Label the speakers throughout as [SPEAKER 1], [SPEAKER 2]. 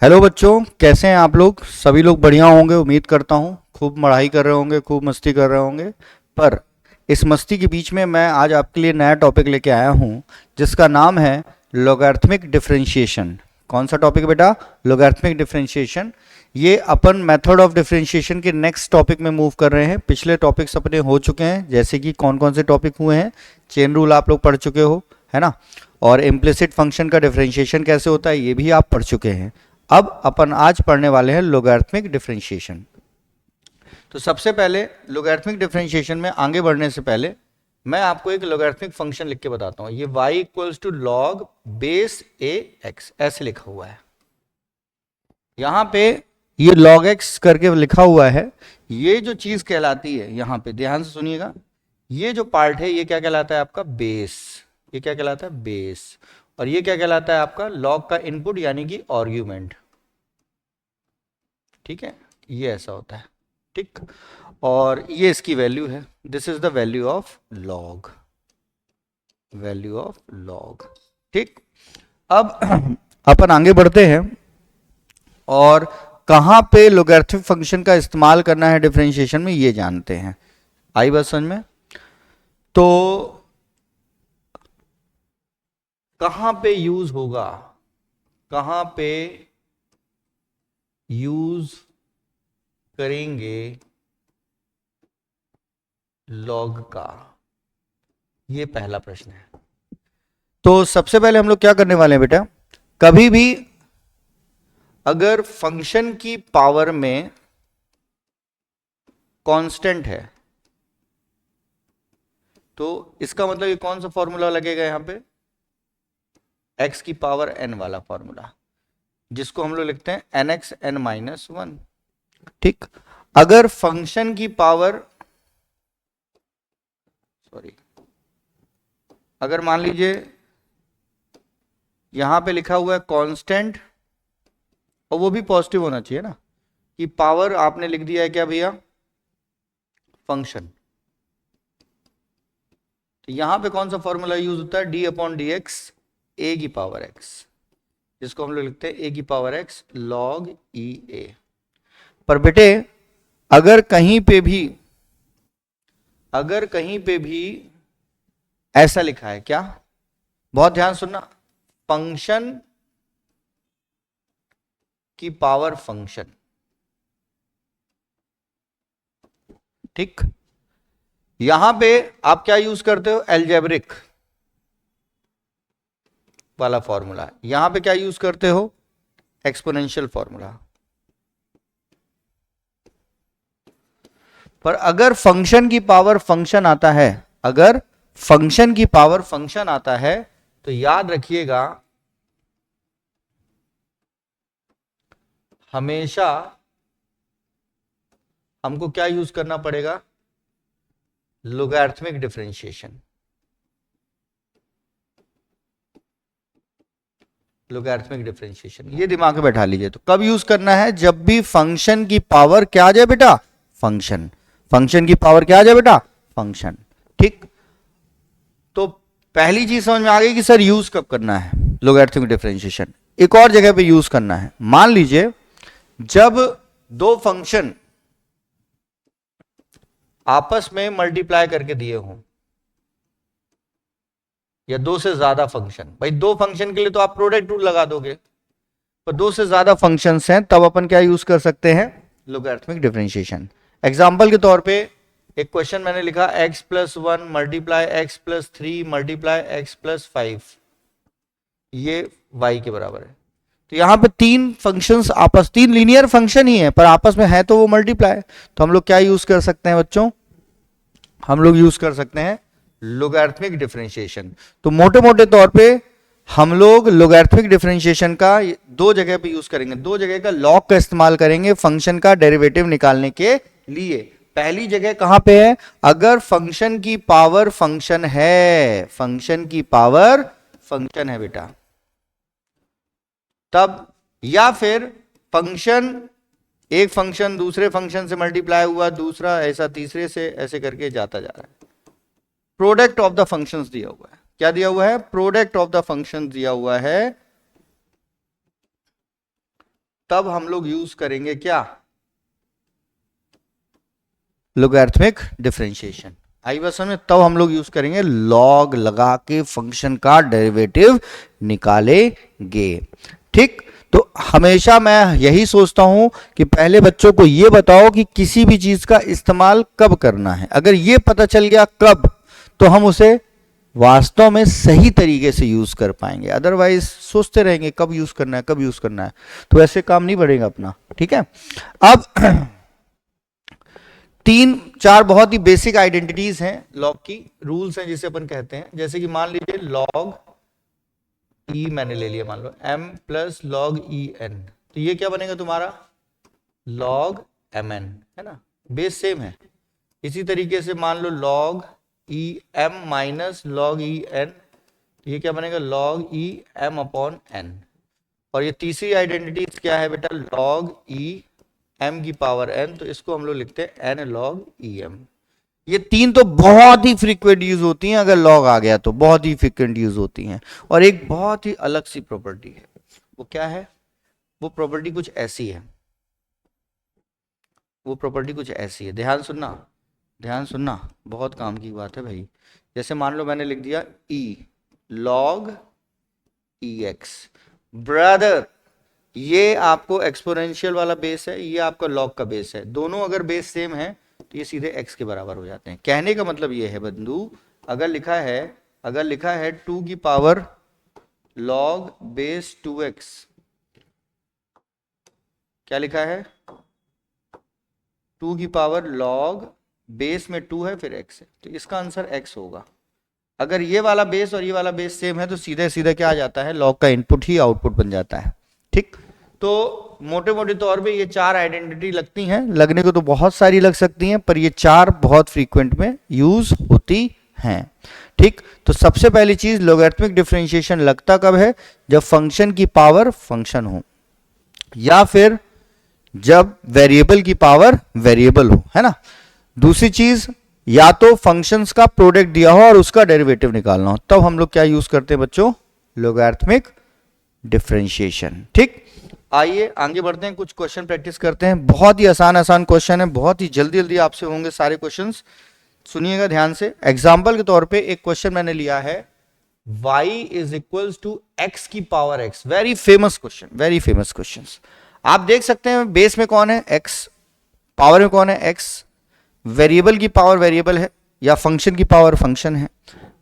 [SPEAKER 1] Hello बच्चों, कैसे हैं आप लोग? सभी लोग बढ़िया होंगे, उम्मीद करता हूँ। खूब पढ़ाई कर रहे होंगे, खूब मस्ती कर रहे होंगे। पर इस मस्ती के बीच में मैं आज आपके लिए नया टॉपिक लेके आया हूँ, जिसका नाम है लॉगरिथमिक डिफरेंशिएशन। कौन सा टॉपिक बेटा? Logarithmic differentiation. ये अपन मेथड ऑफ डिफरेंशिएशन के नेक्स्ट टॉपिक में मूव कर रहे हैं। पिछले टॉपिक्स अपने हो चुके हैं, जैसे कि कौन कौन से टॉपिक हुए हैं। चेन रूल आप लोग पढ़ चुके हो, है ना? और इम्प्लिसिट फंक्शन का डिफरेंशिएशन कैसे होता है, ये भी आप पढ़ चुके हैं। अब अपन आज पढ़ने वाले हैं लोगैरिथमिक डिफरेंशिएशन। तो सबसे पहले लोगैरिथमिक डिफरेंशिएशन में आगे बढ़ने से पहले मैं आपको एक लोगैरिथमिक फंक्शन लिख के बताता हूं। ये y equals to log base a x ऐसे लिखा हुआ है। यहां पे ये log x करके लिखा हुआ है। ये जो चीज कहलाती है, यहां पे ध्यान से सुनिएगा, ये जो पार्ट है ये क्या कहलाता है आपका? बेस। ये क्या कहलाता है? बेस। और ये क्या कहलाता है आपका? लॉग का इनपुट यानी कि आर्ग्यूमेंट। ठीक है, ये ऐसा होता है। ठीक, और ये इसकी वैल्यू है। This is the value of log, value of log. ठीक, अब अपन आगे बढ़ते हैं और कहां पे लोगैरिथमिक फंक्शन का इस्तेमाल करना है डिफरेंशिएशन में, ये जानते हैं। आई बात समझ में? तो कहां पे यूज होगा, कहां पे यूज करेंगे लॉग का, ये पहला प्रश्न है। तो सबसे पहले हम लोग क्या करने वाले हैं बेटा, कभी भी अगर फंक्शन की पावर में कांस्टेंट है तो इसका मतलब ये कौन सा फॉर्मूला लगेगा यहां पे? x की पावर n वाला फॉर्मूला, जिसको हम लोग लिखते हैं n x n minus one. ठीक, अगर फंक्शन की पावर, सॉरी, अगर मान लीजिए यहां पे लिखा हुआ है कांस्टेंट, और वो भी पॉजिटिव होना चाहिए ना, कि पावर आपने लिख दिया है क्या भैया? फंक्शन। तो यहां पे कौन सा फॉर्मूला यूज होता है? डी अपॉन डी एक्स ए की पावर एक्स, जिसको हम लोग लिखते हैं ए की पावर एक्स लॉग ई ए। पर बेटे अगर कहीं पे भी, अगर कहीं पे भी ऐसा लिखा है क्या, बहुत ध्यान सुनना, फंक्शन की पावर फंक्शन। ठीक, यहां पे आप क्या यूज करते हो? एल्जेब्रिक वाला फॉर्मूला। यहां पे क्या यूज करते हो? Exponential formula. पर अगर फंक्शन की पावर फंक्शन आता है, अगर फंक्शन की पावर फंक्शन आता है, तो याद रखिएगा हमेशा हमको क्या यूज करना पड़ेगा? Logarithmic differentiation. लोगैरिथमिक डिफरेंशिएशन, ये दिमाग में बैठा लीजिए। तो कब यूज करना है? जब भी फंक्शन की पावर क्या आ जाए बेटा? फंक्शन। फंक्शन की पावर क्या आ जाए बेटा? फंक्शन। ठीक, तो पहली चीज समझ में आ गई कि सर यूज कब करना है लोगैरिथमिक डिफरेंशिएशन। एक और जगह पे यूज करना है। मान लीजिए जब दो फंक्शन आपस में मल्टीप्लाई करके दिए हों, या दो से ज्यादा फंक्शन। भाई दो फंक्शन के लिए तो आप प्रोडक्ट रूल लगा दोगे, पर दो से ज्यादा फंक्शंस हैं, तब अपन क्या यूज कर सकते हैं? Logarithmic differentiation. एग्जांपल के तौर पे एक क्वेश्चन मैंने लिखा, x plus one multiply x plus three multiply x plus five, ये y के बराबर है। तो यहां पे तीन फंक्शंस आपस, तीन लीनियर फंक्शन ही है पर आपस में है तो वो मल्टीप्लाई। तो हम लोग क्या यूज कर सकते हैं बच्चों? हम लोग यूज कर सकते हैं लोगैरिथमिक डिफरेंशिएशन। तो मोटे मोटे तौर पे हम लोग लोगैरिथमिक डिफरेंशिएशन का दो जगह पे यूज करेंगे, दो जगह का लॉग का इस्तेमाल करेंगे फंक्शन का डेरिवेटिव निकालने के लिए। पहली जगह कहां पे है? अगर फंक्शन की पावर फंक्शन है, फंक्शन की पावर फंक्शन है बेटा, तब, या फिर फंक्शन, एक फंक्शन दूसरे फंक्शन से मल्टीप्लाई हुआ, दूसरा ऐसा तीसरे से, ऐसे करके जाता जा रहा है। प्रोडक्ट ऑफ द फंक्शंस दिया हुआ है। क्या दिया हुआ है? प्रोडक्ट ऑफ द फंक्शन दिया हुआ है। तब हम लोग यूज करेंगे क्या, लोगैरिथमिक डिफरेंशिएशन। आई बात समझ में? तब हम लोग यूज करेंगे लॉग लगा के फंक्शन का डेरिवेटिव निकालेंगे। ठीक, तो हमेशा मैं यही सोचता हूं कि पहले बच्चों को यह बताओ कि किसी भी चीज का इस्तेमाल कब करना है। अगर ये पता चल गया कब, तो हम उसे वास्तव में सही तरीके से यूज कर पाएंगे। अदरवाइज सोचते रहेंगे कब यूज करना है, कब यूज करना है, तो ऐसे काम नहीं बढ़ेगा अपना। ठीक है, अब तीन चार बहुत ही बेसिक आइडेंटिटीज हैं लॉग की, रूल्स हैं जिसे अपन कहते हैं। जैसे कि मान लीजिए लॉग ई मैंने ले लिया, मान लो m plus log e n, तो ये क्या बनेगा तुम्हारा लॉग एम एन, है ना, बेस सेम है। इसी तरीके से मान लो log e m minus log e n, तो ये क्या बनेगा log e m upon n. और ये तीसरी आइडेंटिटी क्या है बेटा, लॉग ई एम की पावर एन, तो इसको हम लोग लिखते हैं एन लॉग ई एम। ये तीन तो बहुत ही फ्रीक्वेंट यूज होती हैं, अगर लॉग आ गया तो बहुत ही फ्रीक्वेंट यूज होती हैं। और एक बहुत ही अलग सी प्रॉपर्टी है, वो क्या है, वो प्रॉपर्टी कुछ ऐसी है, वो प्रॉपर्टी कुछ ऐसी है, ध्यान सुनना, ध्यान सुनना, बहुत काम की बात है भाई। जैसे मान लो मैंने लिख दिया ई लॉग ई एक्स, ब्रदर ये आपको एक्सपोनेंशियल वाला बेस है, ये आपका लॉग का बेस है, दोनों अगर बेस सेम है तो ये सीधे x के बराबर हो जाते हैं। कहने का मतलब ये है बंधु, अगर लिखा है 2 की पावर log बेस 2x, क्या लिखा है 2 की पावर log बेस में 2 है फिर x है, तो इसका आंसर x होगा। अगर ये वाला बेस और ये वाला बेस सेम है तो सीधे सीधे क्या आ जाता है, log का इनपुट ही आउटपुट बन जाता है। ठीक, तो मोटे मोटे तौर पे ये चार आइडेंटिटी लगती हैं, लगने को तो बहुत सारी लग सकती हैं, पर ये चार बहुत फ्रीक्वेंट में यूज होती हैं। ठीक, तो सबसे पहली चीज लोगैरिथमिक डिफरेंशिएशन लगता कब है, जब फंक्शन की पावर फंक्शन हो, या फिर जब वेरिएबल की पावर वेरिएबल हो, है ना। दूसरी चीज, या तो फंक्शंस का प्रोडक्ट दिया हो और उसका डेरिवेटिव निकालना हो, तब हम लोग क्या यूज करते हैं बच्चों, लोगैरिथमिक डिफरेंशिएशन। ठीक, आइए आगे बढ़ते हैं, कुछ क्वेश्चन प्रैक्टिस करते हैं। बहुत ही आसान आसान क्वेश्चन है, बहुत ही जल्दी जल्दी आपसे होंगे सारे क्वेश्चंस, सुनिएगा ध्यान से। एग्जाम्पल के तौर पे एक क्वेश्चन मैंने लिया है, y is equals to x की power x, very famous question, very famous question. आप देख सकते हैं बेस में कौन है x, पावर में कौन है x, वेरिएबल की पावर वेरिएबल है या फंक्शन की पावर फंक्शन है।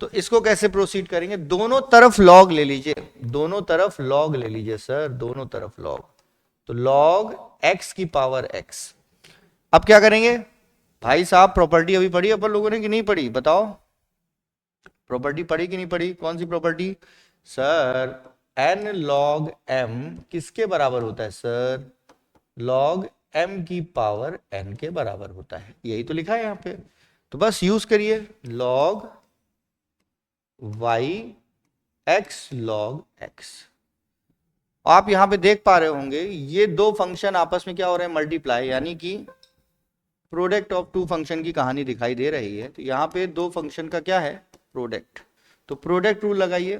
[SPEAKER 1] तो इसको कैसे प्रोसीड करेंगे, दोनों तरफ लॉग ले लीजिए, दोनों तरफ लॉग ले लीजिए सर, दोनों तरफ लॉग, तो लॉग x की पावर x। अब क्या करेंगे भाई साहब, प्रॉपर्टी अभी पढ़ी अपन लोगों ने कि नहीं पढ़ी, बताओ प्रॉपर्टी पढ़ी कि नहीं पढ़ी, कौन सी property sir, n log m किसके बराबर होता है सर, log m की पावर n के बराबर होता है, यही तो लिखा है यहां पे। तो बस यूज करिए log y x log x। आप यहां पे देख पा रहे होंगे ये दो फंक्शन आपस में क्या हो रहे हैं, मल्टीप्लाई, यानी कि प्रोडक्ट ऑफ टू फंक्शन की कहानी दिखाई दे रही है। तो यहां पे दो फंक्शन का क्या है, प्रोडक्ट, तो प्रोडक्ट रूल लगाइए,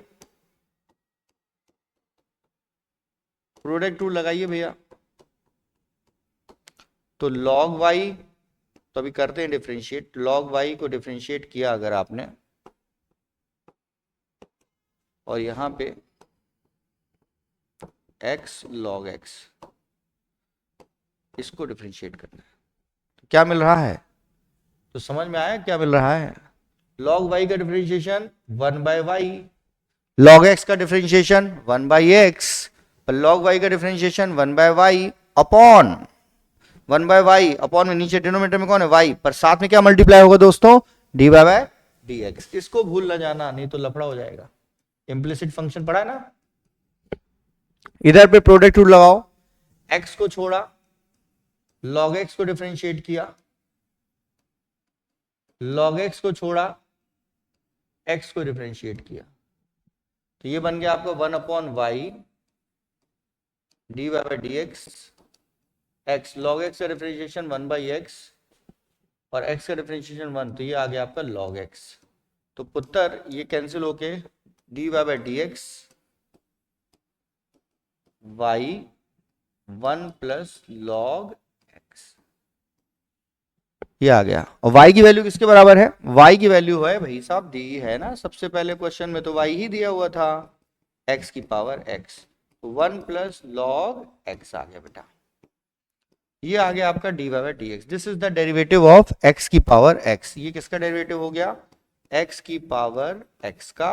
[SPEAKER 1] प्रोडक्ट रूल लगाइए भैया। तो log y, तो अभी करते हैं डिफरेंशिएट, log y को डिफरेंशिएट किया अगर आपने, और यहां पे x log x, इसको डिफरेंशिएट करना है, तो क्या मिल रहा है, तो समझ में आया क्या मिल रहा है, log y का डिफरेंशिएशन 1/y, log x का डिफरेंशिएशन 1/x, पर log y का differentiation 1/y upon 1/y upon में नीचे डिनोमिनेटर में कौन है y, पर साथ में क्या मल्टीप्लाई होगा दोस्तों, dy/dx। इसको भूल ना जाना, नहीं तो लफड़ा हो जाएगा। इम्प्लिसिट फंक्शन पढ़ा है ना, इधर पे प्रोडक्ट रूल लगाओ, x को छोड़ा, log x को डिफरेंशिएट किया, log x को छोड़ा, x को डिफरेंशिएट किया, तो ये बन गया आपका 1/y dy/dx, x log x का डिफरेंशिएशन 1/x और x का डिफरेंशिएशन 1, तो ये आ गया आपका log x। तो पुत्र ये कैंसिल होके dy/dx y 1 plus log x, ये आ गया। और y की वैल्यू किसके बराबर है? y की वैल्यू है भाई साहब, दी है ना सबसे पहले क्वेश्चन में, तो y ही दिया हुआ था, x की पावर x, तो 1 प्लस लॉग x आ गया बेटा, ये आ गया आपका dy by d x. This is the derivative of x की पावर x। ये किसका डेरिवेटिव हो गया? x की पावर x का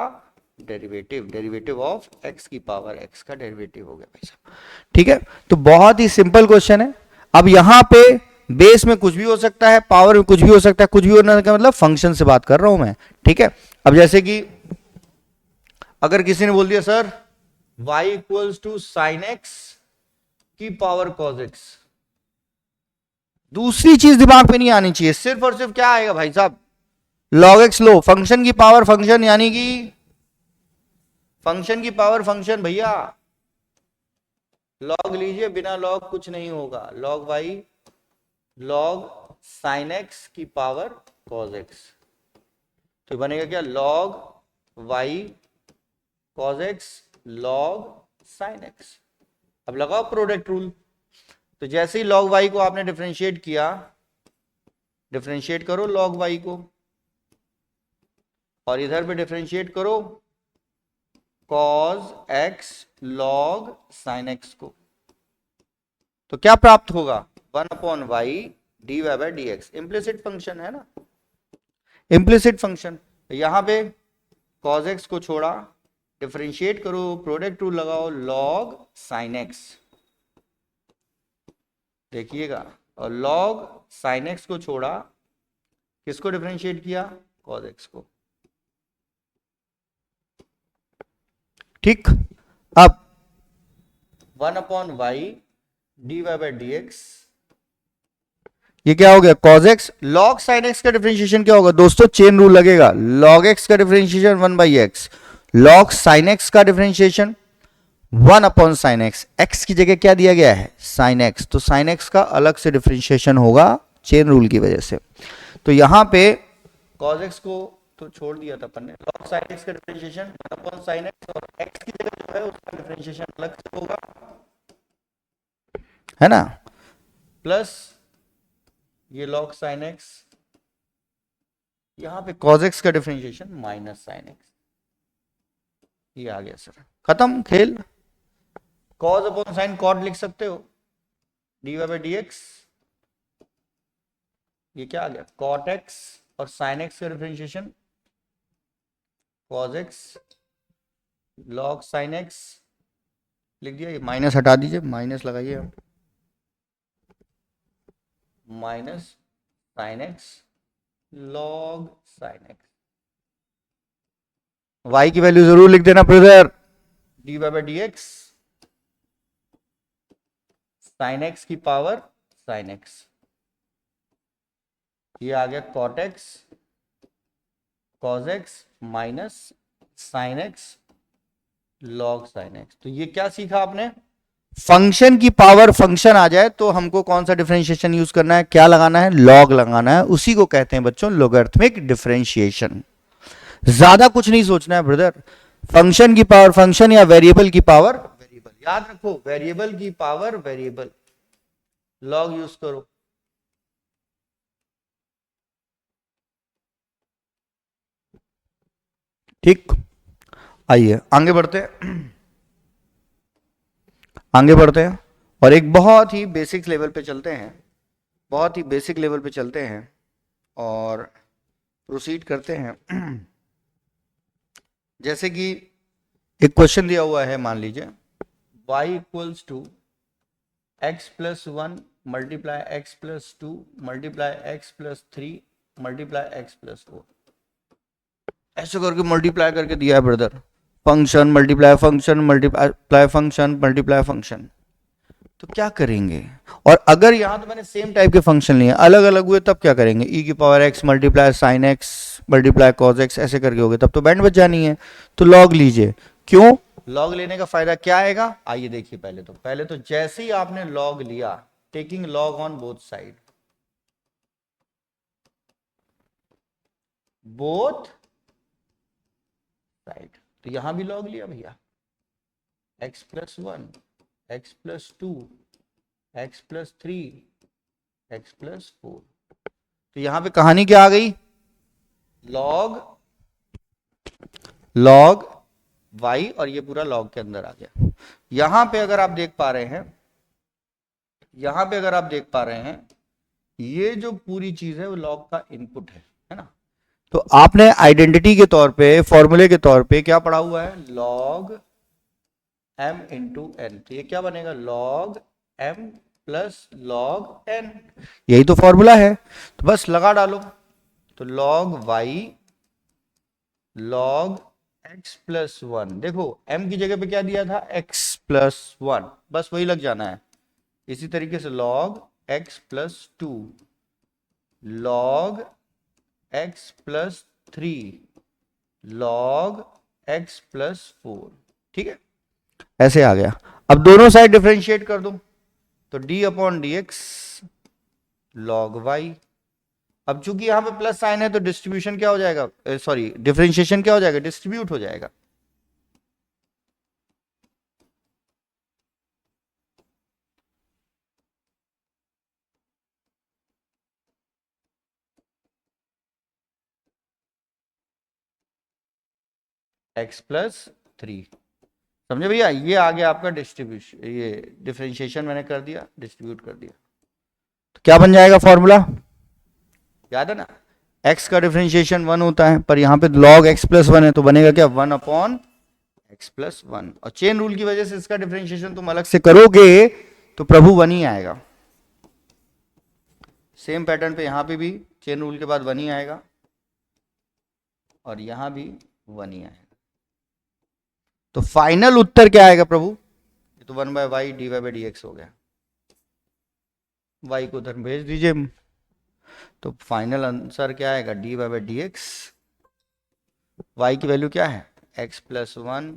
[SPEAKER 1] डेरिवेटिव, डेरिवेटिव ऑफ x की पावर x का डेरिवेटिव हो गया भाई साहब। ठीक है, तो बहुत ही सिंपल क्वेश्चन है। अब यहां पे बेस में कुछ भी हो सकता है, पावर में कुछ भी हो सकता है, कुछ भी होने का मतलब फंक्शन से बात कर रहा हूं मैं। ठीक है, अब जैसे कि अगर किसी ने बोल दिया sir y equals to sine x की पावर कॉज एक्स, दूसरी चीज दिमाग पे नहीं आनी चाहिए, सिर्फ और सिर्फ क्या आएगा भाई साहब? लॉग एक्स लो, फंक्शन की पावर फंक्शन, यानी कि फंक्शन की पावर फंक्शन भैया, लॉग लीजिए, बिना लॉग कुछ नहीं होगा, log y log sine x की पावर कॉज एक्स, तो बनेगा क्या? Log y cos x log sine x. अब लगाओ प्रोडक्ट रूल, तो जैसे ही लॉग वाई को आपने डिफरेंशिएट किया, डिफरेंशिएट करो लॉग वाई को, और इधर पे डिफरेंशिएट करो cos x log sine x को, तो क्या प्राप्त होगा? 1 upon y d y by d x, implicit function है ना, इम्प्लिसिट फंक्शन। यहां पे कॉज एक्स को छोड़ा, डिफरेंशिएट करो, प्रोडक्ट रूल लगाओ, लॉग साइन एक्स, देखिएगा, और लॉग साइन एक्स को छोड़ा, किसको डिफरेंशिएट किया? कॉज एक्स को। ठीक, अब 1 upon y d y by d x, ये क्या हो गया? Cos x log sine x का डिफरेंशिएशन क्या होगा दोस्तों? चेन रूल लगेगा, लॉग एक्स का differentiation 1 by x, log sine x का differentiation 1 upon sine x, x की जगह क्या दिया गया है? साइन एक्स, तो साइन एक्स का अलग से डिफरेंशिएशन होगा चेन रूल की वजह से। तो यहां पे कॉज एक्स को तो छोड़ दिया था अपन ने, लॉग साइन एक्स का डिफरेंशिएशन 1 अपॉन साइन एक्स, और एक्स की जगह जो है उसका डिफरेंशिएशन अलग से होगा, है ना, प्लस ये लॉग साइन एक्स, यहां पे कॉज एक्स का डिफरेंशिएशन माइनस साइन एक्स, ये आ गया सर, खत्म खेल। कॉज अपॉन साइन कॉट लिख सकते हो, d y by d x, ये क्या आ गया? कॉट एक्स, और साइन एक्स का differentiation cos x log sine x लिख दिया, ये माइनस हटा दीजिए, माइनस लगाइए आप, minus sine x log sine x. y की वैल्यू जरूर लिख देना brother, d y by d x sine x की पावर साइन एक्स, ये आ गया cot x cos x minus sine x log sine x. तो ये क्या सीखा आपने? फंक्शन की पावर फंक्शन आ जाए तो हमको कौन सा डिफरेंशिएशन यूज करना है? क्या लगाना है? लॉग लगाना है, उसी को कहते हैं बच्चों लोगरिथमिक डिफरेंशिएशन। ज्यादा कुछ नहीं सोचना है ब्रदर, फंक्शन की पावर फंक्शन या वेरिएबल की पावर वेरिएबल, याद रखो वेरिएबल की पावर वेरिएबल, लॉग यूज करो। ठीक, आइए आगे बढ़ते हैं, आगे बढ़ते हैं, और एक बहुत ही बेसिक लेवल पे चलते हैं, बहुत ही बेसिक लेवल पे चलते हैं और प्रोसीड करते हैं। जैसे कि एक क्वेश्चन दिया हुआ है, मान लीजिए y equals to x plus 1 multiply x plus 2 multiply x plus 3 multiply x plus 4, ऐसे करके मल्टीप्लाई करके दिया है brother, function multiply function multiply function multiply function, तो क्या करेंगे? और अगर यहां तो मैंने सेम टाइप के फंक्शन लिए, अलग अलग हुए, तब क्या करेंगे? ई की power x multiply sine x multiply cos x, ऐसे करके हो गए, तब तो बैंड बच जानी है, तो लॉग लीजिए। क्यों लॉग लेने का फायदा क्या आएगा? आइए देखिए, पहले तो जैसे ही आपने लॉग लिया, taking log on both side, both side, तो यहां भी लॉग लिया भैया, x plus 1 x plus 2 x plus 3 x plus 4। तो यहां पे कहानी क्या आ गई, लॉग लॉग वाई, और ये पूरा लॉग के अंदर आ गया। यहां पे अगर आप देख पा रहे हैं, यहां पे अगर आप देख पा रहे हैं, ये जो पूरी चीज है वो लॉग का इनपुट है ना। तो आपने आइडेंटिटी के तौर पे, फॉर्मूले के तौर पे क्या पढ़ा हुआ है, लॉग m इंटू एन। तो ये क्या बनेगा, log m plus log n। यही तो फॉर्मूला है, तो बस लगा डालो। तो log y log x plus 1, देखो m की जगह पे क्या दिया था, x प्लस 1, बस वही लग जाना है। इसी तरीके से log x plus 2 log x plus 3 log x plus 4। ठीक है, ऐसे आ गया। अब दोनों साइड डिफरेंशिएट कर दो, तो d upon d x log y. अब चूंकि यहां पे प्लस साइन है तो डिस्ट्रीब्यूशन क्या हो जाएगा, सॉरी डिफरेंशिएशन क्या हो जाएगा, डिस्ट्रीब्यूट हो जाएगा। x प्लस 3, समझे भैया, ये आ गया आपका डिस्ट्रीब्यूशन, ये डिफरेंशिएशन मैंने कर दिया, डिस्ट्रीब्यूट कर दिया। तो क्या बन जाएगा फॉर्मूला, याद है ना, x का डिफरेंशिएशन 1 होता है, पर यहां पे log x प्लस 1 है, तो बनेगा क्या, 1 अपॉन x प्लस 1। और चेन रूल की वजह से इसका डिफरेंशिएशन तुम अलग से करोगे तो प्रभु 1 ही आएगा। सेम पैटर्न पे यहां पे भी चेन रूल के बाद 1 ही आएगा, और यहां भी 1 ही आएगा। तो फाइनल उत्तर क्या आएगा प्रभु, ये तो 1 by y d y by d x हो गया। y को उधर भेज दीजिए, तो फाइनल आंसर क्या आएगा, d y by d x. Y की वैल्यू क्या है, x plus 1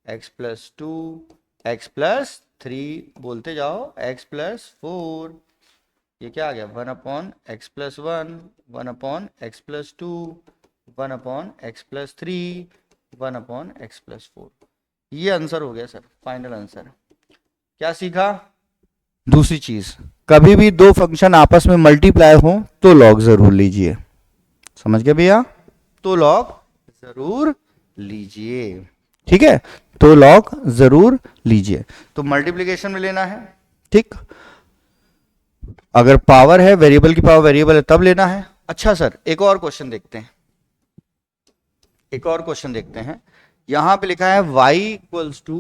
[SPEAKER 1] x plus 2 x plus 3, बोलते जाओ x प्लस 4। ये क्या आ गया, 1 upon x plus 1 1 upon x plus 2 1 upon x plus 3 1 upon x plus 4। ये आंसर हो गया सर, फाइनल आंसर। क्या सीखा, दूसरी चीज, कभी भी दो फंक्शन आपस में मल्टीप्लाई हो तो लॉग जरूर लीजिए, समझ गए भैया, तो लॉग जरूर लीजिए। ठीक है, तो लॉग जरूर लीजिए। तो मल्टीप्लिकेशन में लेना है, ठीक, अगर पावर है, वेरिएबल की पावर वेरिएबल है तब लेना है। अच्छा सर, एक और क्वेश्चन देखते हैं, एक और क्वेश्चन देखते हैं। यहां पे लिखा है y इक्वल्स टू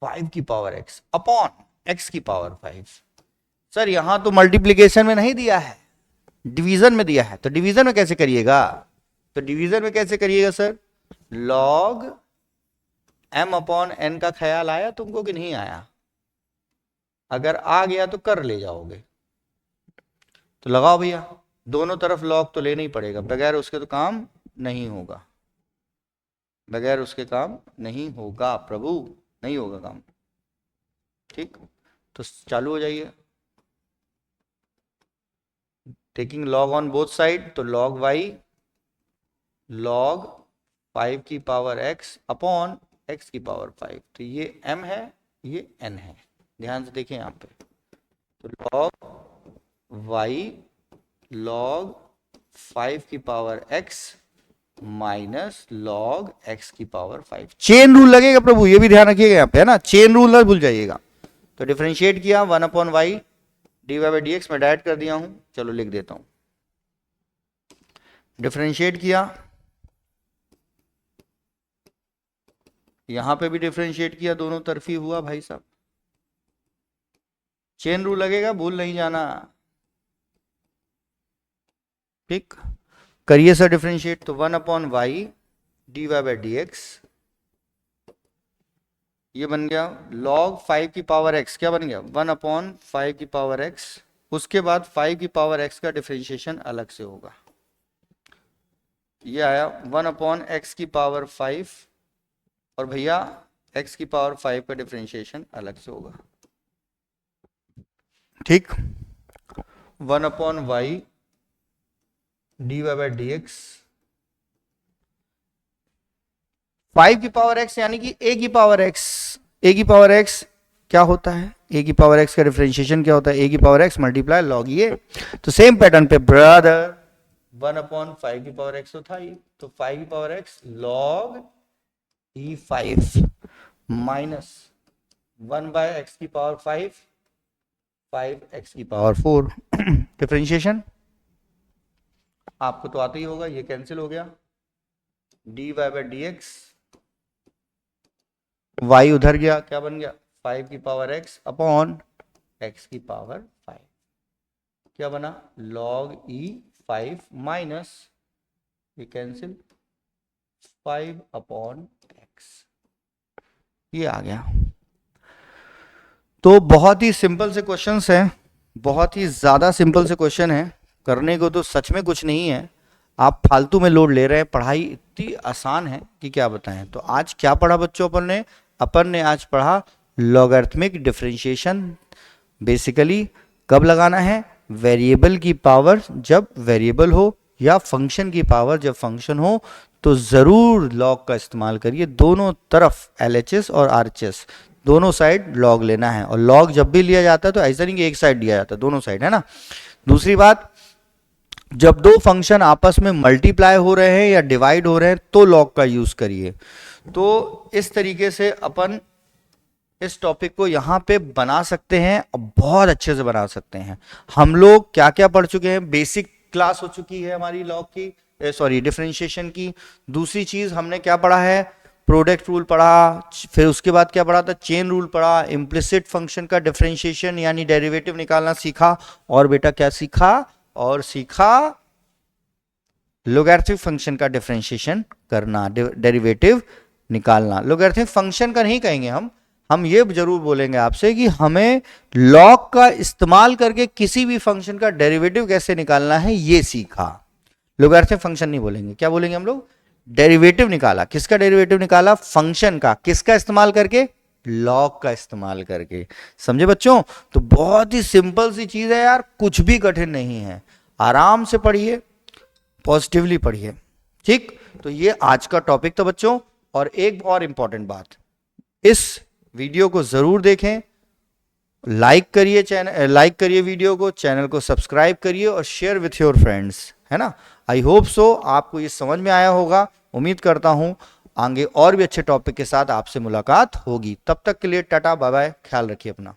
[SPEAKER 1] 5 की पावर x अपॉन x की पावर 5। सर यहां तो मल्टीप्लीकेशन में नहीं दिया है, डिवीजन में दिया है, तो डिवीजन में कैसे करिएगा, तो डिवीजन में कैसे करिएगा sir, log m upon n का ख्याल आया तुमको कि नहीं आया, अगर आ गया तो कर ले जाओगे। तो लगाओ भैया, दोनों तरफ लॉग तो लेना ही पड़ेगा, बगैर उसके तो काम नहीं होगा, बगैर उसके काम नहीं होगा प्रभु, नहीं होगा काम। ठीक, तो चालू हो जाइए, taking log on both side, तो लॉग वाई लॉग 5 की पावर x अपॉन x की पावर 5। तो ये m है, ये n है, ध्यान से देखें यहाँ पे। तो लॉग y लॉग 5 की power x minus log x की पावर 5। चेन रूल लगेगा प्रभु, ये भी ध्यान रखिएगा यहाँ पे, है ना, चेन रूल ना भूल जाइएगा। तो डिफरेंशिएट किया 1 upon y d y by d x में डायरेक्ट कर दिया हूं, चलो लिख देता हूं। डिफरेंशिएट किया, यहां पे भी डिफरेंशिएट किया, दोनों तरफी हुआ भाई साहब। चेन रूल लगेगा, भूल नहीं जाना। ठीक, करिए सर डिफरेंशिएट, तो 1 upon y d y by d x, ये बन गया log 5 की पावर x, क्या बन गया 1 अपॉन 5 की पावर x। उसके बाद 5 की पावर x का डिफरेंशिएशन अलग से होगा, ये आया 1 अपॉन x की पावर 5, और भैया x की पावर 5 का डिफरेंशिएशन अलग से होगा। ठीक, 1 upon y d y by d x, 5 की पावर x यानी कि a की पावर x, a की पावर x क्या होता है, ए की पावर एक्स का डिफरेंशिएशन क्या होता है, ए की पावर एक्स मल्टीप्लाई लॉग ये। तो सेम पैटर्न पे ब्रदर 1/5 की पावर एक्स तो था ही, तो 5 की power x log E5 minus 1/x की पावर 5x की पावर 4। डिफरेंशिएशन आपको तो आता ही होगा, ये कैंसिल हो गया, dy/dx, y उधर गया, क्या बन गया 5 की पावर x अपॉन x की पावर 5, क्या बना log E5 माइनस ये कैंसिल 5/x, ये आ गया। तो बहुत ही सिंपल से क्वेश्चंस हैं, बहुत ही ज़्यादा सिंपल से क्वेश्चन है, करने को तो सच में कुछ नहीं है, आप फालतू में लोड ले रहे हैं, पढ़ाई इतनी आसान है कि क्या बताएं। तो आज क्या पढ़ा बच्चों अपन ने आज पढ़ा लॉगरिथमिक डिफरेंशिएशन। बेसिकली कब लगाना है, वेरिएबल की पावर जब वेरिएबल हो या फंक्शन की पावर जब फंक्शन हो, तो ज़रूर लॉग का इस्तेमाल करिए। दोनों तरफ LHS और RHS दोनों साइड लॉग लेना है, और लॉग जब भी लिया जाता है तो ऐसा नहीं कि एक साइड लिया जाता है, दोनों साइड, है ना। दूसरी बात, जब दो फंक्शन आपस में मल्टीप्लाई हो रहे हैं या डिवाइड हो रहे हैं तो लॉग का यूज करिए। तो इस तरीके से अपन इस टॉपिक को यहाँ पे बना सकते हैं और बहुत अच्छे से बना सकते हैं। हम लोग क्या क्या पढ़ चुके हैं, बेसिक क्लास हो चुकी है हमारी लॉग की, सॉरी डिफरेंशिएशन की। दूसरी चीज हमने क्या पढ़ा है, प्रोडक्ट रूल पढ़ा, फिर उसके बाद क्या पढ़ा था, चेन रूल पढ़ा, इम्प्लिसिट फंक्शन का डिफरेंशिएशन यानी डेरिवेटिव निकालना सीखा, और बेटा क्या सीखा, और सीखा लोगैरिथमिक फंक्शन का डिफरेंशिएशन करना, डेरिवेटिव निकालना। लोगैरिथमिक फंक्शन का नहीं कहेंगे हम ये जरूर बोलेंगे आपसे कि हमें लॉग का इस्तेमाल करके किसी भी फंक्शन का डेरिवेटिव कैसे निकालना है ये सीखा। लोगैरिथमिक फंक्शन नहीं बोलेंगे, क्या बोलेंगे हम लोग, डेरिवेटिव निकाला। किसका डेरिवेटिव निकाला, फंक्शन का, किसका इस्तेमाल करके, लॉग का इस्तेमाल करके। समझे बच्चों। तो बहुत ही सिंपल सी चीज है यार, कुछ भी कठिन नहीं है, आराम से पढ़िए, पॉजिटिवली पढ़िए, ठीक। तो ये आज का टॉपिक था बच्चों। और एक और इंपॉर्टेंट बात, इस वीडियो को जरूर देखें, लाइक करिए, चैनल लाइक करिए वीडियो को, चैनल को सब्सक्राइब करिए और शेयर विथ योर फ्रेंड्स, है ना। आई होप सो आपको ये समझ में आया होगा। उम्मीद करता हूं आगे और भी अच्छे टॉपिक के साथ आपसे मुलाकात होगी। तब तक के लिए टाटा बाय बाय, ख्याल रखिए अपना।